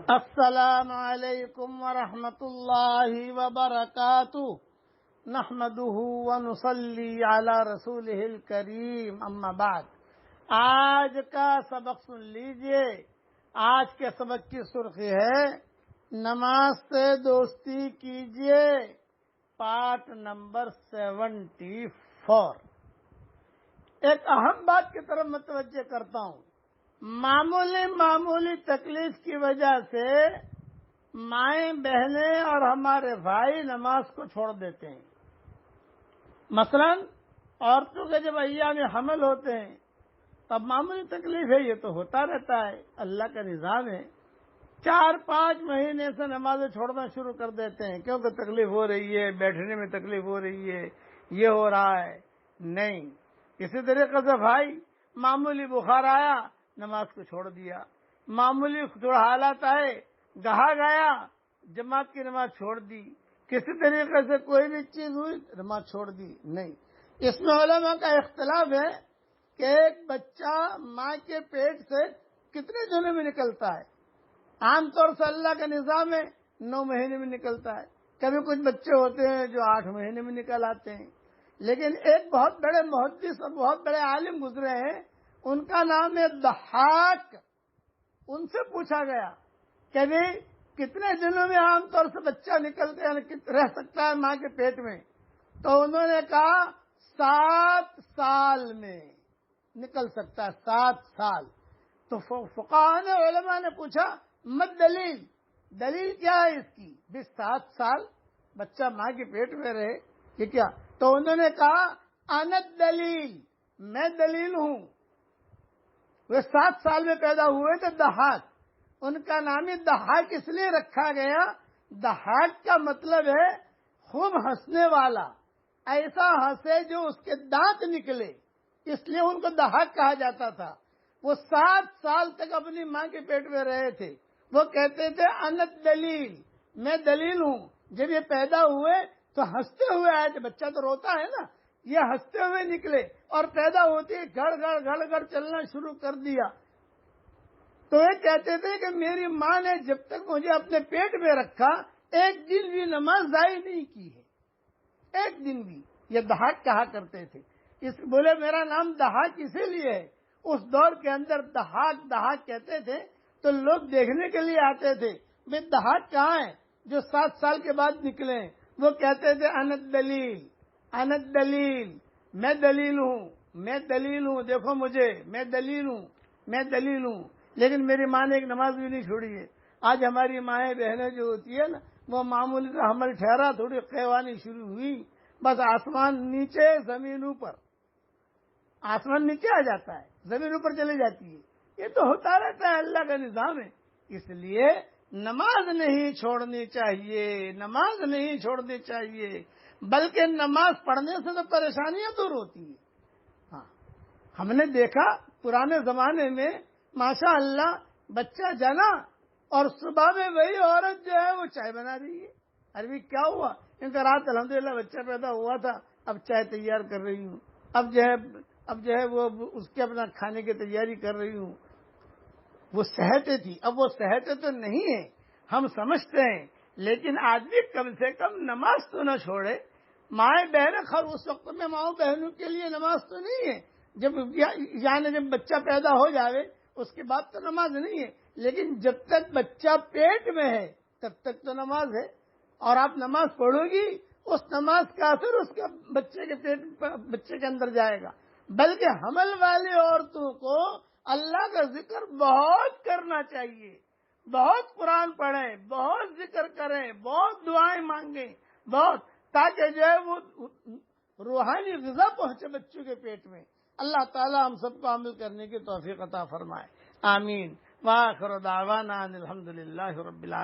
السلام علیکم ورحمۃ اللہ وبرکاتہ نحمده ونصلی علی رسولہ الکریم اما بعد۔ آج کا سبق سن لیجئے۔ آج کے سبق کی سرخی ہے نماز سے دوستی کیجئے، پارٹ نمبر 74۔ ایک اہم بات کی طرف متوجہ کرتا ہوں۔ معمولی تکلیف کی وجہ سے مائیں بہنیں اور ہمارے بھائی نماز کو چھوڑ دیتے ہیں۔ مثلا عورتوں کے جب ایام حمل ہوتے ہیں تب معمولی تکلیف ہے، یہ تو ہوتا رہتا ہے، اللہ کا نظام ہے۔ 4-5 مہینے سے نمازیں چھوڑنا شروع کر دیتے ہیں کیونکہ تکلیف ہو رہی ہے، بیٹھنے میں تکلیف ہو رہی ہے، یہ ہو رہا ہے۔ نہیں، اسی طریقے سے بھائی معمولی بخار آیا، نماز کو چھوڑ دیا۔ معمولی تھوڑا حالات آئے، کہا گیا، جماعت کی نماز چھوڑ دی۔ کسی طریقے سے کوئی بھی چیز ہوئی، نماز چھوڑ دی۔ نہیں، اس میں علماء کا اختلاف ہے کہ ایک بچہ ماں کے پیٹ سے کتنے دنوں میں نکلتا ہے۔ عام طور سے اللہ کا نظام ہے 9 مہینے میں نکلتا ہے۔ کبھی کچھ بچے ہوتے ہیں جو 8 مہینے میں نکل آتے ہیں۔ لیکن ایک بہت بڑے محدث اور بہت بڑے عالم گزرے ہیں، ان کا نام ہے ضحاک۔ ان سے پوچھا گیا کہ بھی کتنے دنوں میں عام طور سے بچہ نکلتے ہیں، رہ سکتا ہے ماں کے پیٹ میں؟ تو انہوں نے کہا 7 سال میں نکل سکتا ہے، 7 سال۔ تو فقہاء نے، علماء نے پوچھا مت دلیل کیا ہے اس کی؟ بھی 7 سال بچہ ماں کے پیٹ میں رہے، یہ کیا؟ تو انہوں نے کہا انت دلیل، میں دلیل ہوں۔ وہ 7 سال میں پیدا ہوئے تھے ضحاک۔ ان کا نام ہی ضحاک اس لیے رکھا گیا، ضحاک کا مطلب ہے خوب ہنسنے والا، ایسا ہنسے جو اس کے دانت نکلے، اس لیے ان کو ضحاک کہا جاتا تھا۔ وہ 7 سال تک اپنی ماں کے پیٹ میں رہے تھے۔ وہ کہتے تھے انت دلیل، میں دلیل ہوں۔ جب یہ پیدا ہوئے تو ہنستے ہوئے آئے تھے، بچہ تو روتا ہے نا، یہ ہنستے ہوئے نکلے اور پیدا ہوتی گڑ گڑ چلنا شروع کر دیا۔ تو یہ کہتے تھے کہ میری ماں نے جب تک مجھے اپنے پیٹ میں رکھا ایک دن بھی نماز ضائع نہیں کی ہے، ایک دن بھی۔ یہ ضحاک کہا کرتے تھے۔ بولے میرا نام ضحاک اسی لیے ہے۔ اس دور کے اندر ضحاک کہتے تھے تو لوگ دیکھنے کے لیے آتے تھے، بھئی ضحاک کہاں ہے جو 7 سال کے بعد نکلے؟ وہ کہتے تھے انت دلیل، میں دلیل ہوں، دیکھو مجھے، میں دلیل ہوں۔ لیکن میری ماں نے ایک نماز بھی نہیں چھوڑی ہے۔ آج ہماری مائیں بہنیں جو ہوتی ہے نا، وہ معمولی سے حمل ٹھہرا، تھوڑی قیوانی شروع ہوئی، بس آسمان نیچے زمین اوپر، آسمان نیچے آ جاتا ہے، زمین اوپر چلی جاتی ہے۔ یہ تو ہوتا رہتا ہے، اللہ کا نظام ہے۔ اس لیے نماز نہیں چھوڑنی چاہیے، بلکہ نماز پڑھنے سے تو پریشانیاں دور ہوتی ہیں۔ ہاں، ہم نے دیکھا پرانے زمانے میں ماشاء اللہ بچہ جنا اور صبح میں وہی عورت جو ہے وہ چائے بنا رہی ہے۔ ارے کیا ہوا؟ ان کا رات الحمدللہ بچہ پیدا ہوا تھا، اب چائے تیار کر رہی ہوں، اب جو ہے وہ اس کے اپنا کھانے کی تیاری کر رہی ہوں۔ وہ صحتیں تھی، اب وہ صحتیں تو نہیں ہیں، ہم سمجھتے ہیں، لیکن آدمی کم سے کم نماز تو نہ چھوڑے۔ مائیں بہنیں، خیر اس وقت میں ماؤں بہنوں کے لیے نماز تو نہیں ہے، جب بچہ پیدا ہو جائے اس کے بعد تو نماز نہیں ہے، لیکن جب تک بچہ پیٹ میں ہے تب تک تو نماز ہے۔ اور آپ نماز پڑھو گی، اس نماز کا اثر اس کے بچے کے اندر جائے گا۔ بلکہ حمل والی عورتوں کو اللہ کا ذکر بہت کرنا چاہیے، بہت قرآن پڑھیں، بہت ذکر کریں، بہت دعائیں مانگیں، بہت، تاکہ جو ہے وہ روحانی غذا پہنچے بچوں کے پیٹ میں۔ اللہ تعالی ہم سب کو عمل کرنے کی توفیق عطا فرمائے، آمین۔ وآخر دعوانا ان الحمدللہ رب العالمین۔